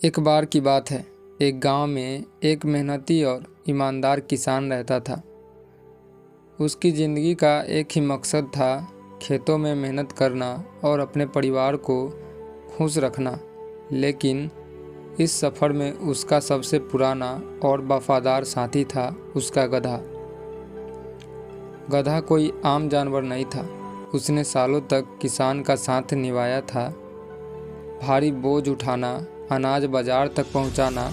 एक बार की बात है, एक गांव में एक मेहनती और ईमानदार किसान रहता था। उसकी ज़िंदगी का एक ही मकसद था, खेतों में मेहनत करना और अपने परिवार को खुश रखना। लेकिन इस सफ़र में उसका सबसे पुराना और वफादार साथी था उसका गधा। गधा कोई आम जानवर नहीं था। उसने सालों तक किसान का साथ निभाया था। भारी बोझ उठाना, अनाज बाजार तक पहुंचाना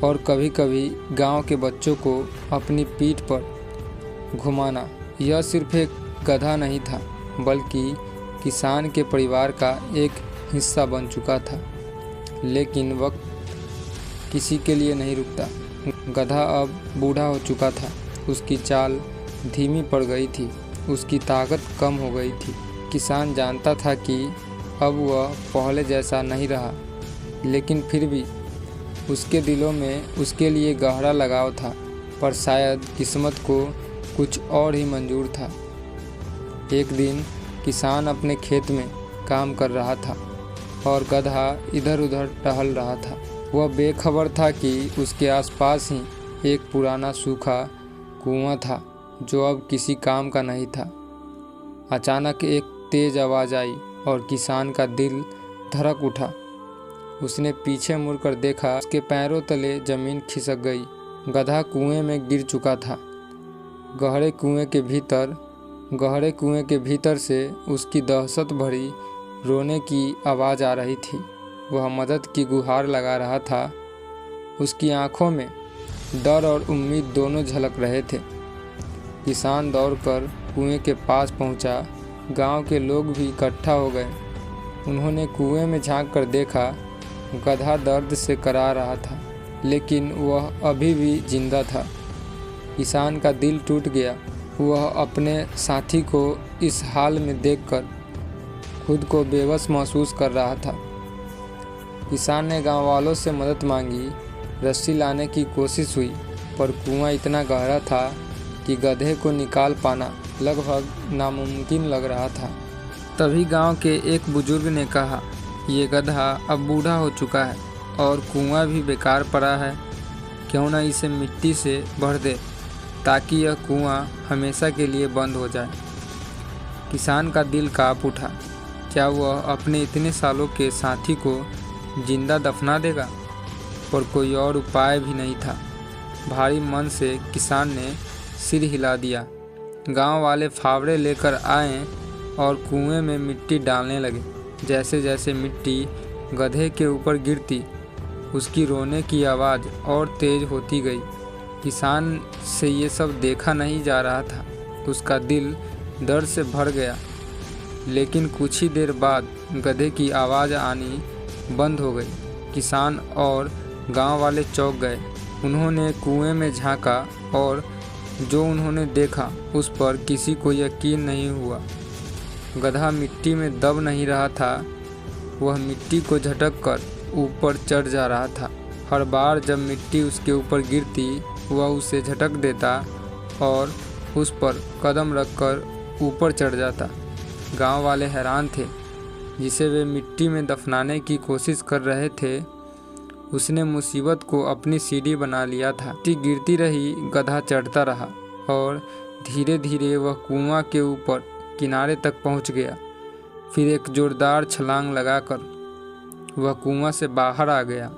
और कभी कभी गांव के बच्चों को अपनी पीठ पर घुमाना। यह सिर्फ एक गधा नहीं था, बल्कि किसान के परिवार का एक हिस्सा बन चुका था। लेकिन वक्त किसी के लिए नहीं रुकता। गधा अब बूढ़ा हो चुका था। उसकी चाल धीमी पड़ गई थी, उसकी ताकत कम हो गई थी। किसान जानता था कि अब वह पहले जैसा नहीं रहा, लेकिन फिर भी उसके दिलों में उसके लिए गहरा लगाव था। पर शायद किस्मत को कुछ और ही मंजूर था। एक दिन किसान अपने खेत में काम कर रहा था और गधा इधर उधर टहल रहा था। वह बेखबर था कि उसके आसपास ही एक पुराना सूखा कुआं था जो अब किसी काम का नहीं था। अचानक एक तेज आवाज़ आई और किसान का दिल धड़क उठा। उसने पीछे मुड़कर देखा, उसके पैरों तले जमीन खिसक गई। गधा कुएं में गिर चुका था। गहरे कुएं के भीतर से उसकी दहशत भरी रोने की आवाज़ आ रही थी। वह मदद की गुहार लगा रहा था। उसकी आंखों में डर और उम्मीद दोनों झलक रहे थे। किसान दौड़कर कुएं के पास पहुंचा। गांव के लोग भी इकट्ठा हो गए। उन्होंने कुएं में झांक कर देखा। गधा दर्द से कराह रहा था, लेकिन वह अभी भी जिंदा था। किसान का दिल टूट गया। वह अपने साथी को इस हाल में देखकर खुद को बेबस महसूस कर रहा था। किसान ने गांव वालों से मदद मांगी। रस्सी लाने की कोशिश हुई, पर कुआं इतना गहरा था कि गधे को निकाल पाना लगभग नामुमकिन लग रहा था। तभी गांव के एक बुजुर्ग ने कहा, ये गधा अब बूढ़ा हो चुका है और कुआं भी बेकार पड़ा है। क्यों न इसे मिट्टी से भर दे, ताकि यह कुआं हमेशा के लिए बंद हो जाए। किसान का दिल कांप उठा। क्या वह अपने इतने सालों के साथी को जिंदा दफना देगा? पर कोई और उपाय भी नहीं था। भारी मन से किसान ने सिर हिला दिया। गांव वाले फावड़े लेकर आए और कुएं में मिट्टी डालने लगे। जैसे जैसे मिट्टी गधे के ऊपर गिरती, उसकी रोने की आवाज़ और तेज होती गई। किसान से ये सब देखा नहीं जा रहा था। उसका दिल दर्द से भर गया। लेकिन कुछ ही देर बाद गधे की आवाज़ आनी बंद हो गई। किसान और गांव वाले चौंक गए। उन्होंने कुएं में झांका और जो उन्होंने देखा उस पर किसी को यकीन नहीं हुआ। गधा मिट्टी में दब नहीं रहा था, वह मिट्टी को झटक कर ऊपर चढ़ जा रहा था। हर बार जब मिट्टी उसके ऊपर गिरती, वह उसे झटक देता और उस पर कदम रखकर ऊपर चढ़ जाता। गांव वाले हैरान थे। जिसे वे मिट्टी में दफनाने की कोशिश कर रहे थे, उसने मुसीबत को अपनी सीढ़ी बना लिया था। मिट्टी गिरती रही, गधा चढ़ता रहा और धीरे धीरे वह कुआं के ऊपर किनारे तक पहुंच गया। फिर एक जोरदार छलांग लगाकर वह कुआं से बाहर आ गया।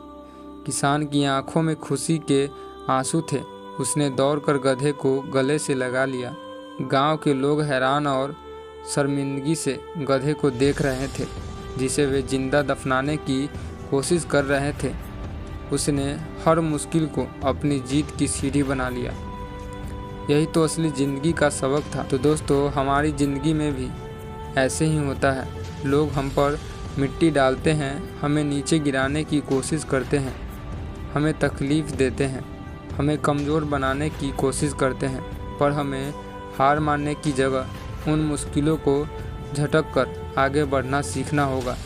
किसान की आंखों में खुशी के आंसू थे। उसने दौड़कर गधे को गले से लगा लिया। गांव के लोग हैरान और शर्मिंदगी से गधे को देख रहे थे, जिसे वे जिंदा दफनाने की कोशिश कर रहे थे। उसने हर मुश्किल को अपनी जीत की सीढ़ी बना लिया। यही तो असली ज़िंदगी का सबक था। तो दोस्तों, हमारी ज़िंदगी में भी ऐसे ही होता है। लोग हम पर मिट्टी डालते हैं, हमें नीचे गिराने की कोशिश करते हैं, हमें तकलीफ़ देते हैं, हमें कमज़ोर बनाने की कोशिश करते हैं। पर हमें हार मानने की जगह उन मुश्किलों को झटक कर आगे बढ़ना सीखना होगा।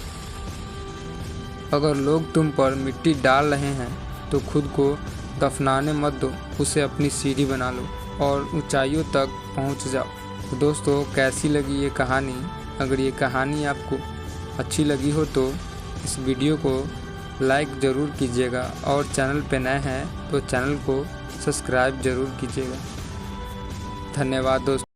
अगर लोग तुम पर मिट्टी डाल रहे हैं तो खुद को दफनाने मत दो, उसे अपनी सीढ़ी बना लो और ऊंचाइयों तक पहुंच जाओ। तो दोस्तों, कैसी लगी ये कहानी? अगर ये कहानी आपको अच्छी लगी हो तो इस वीडियो को लाइक ज़रूर कीजिएगा और चैनल पे नए हैं तो चैनल को सब्सक्राइब ज़रूर कीजिएगा। धन्यवाद दोस्तों।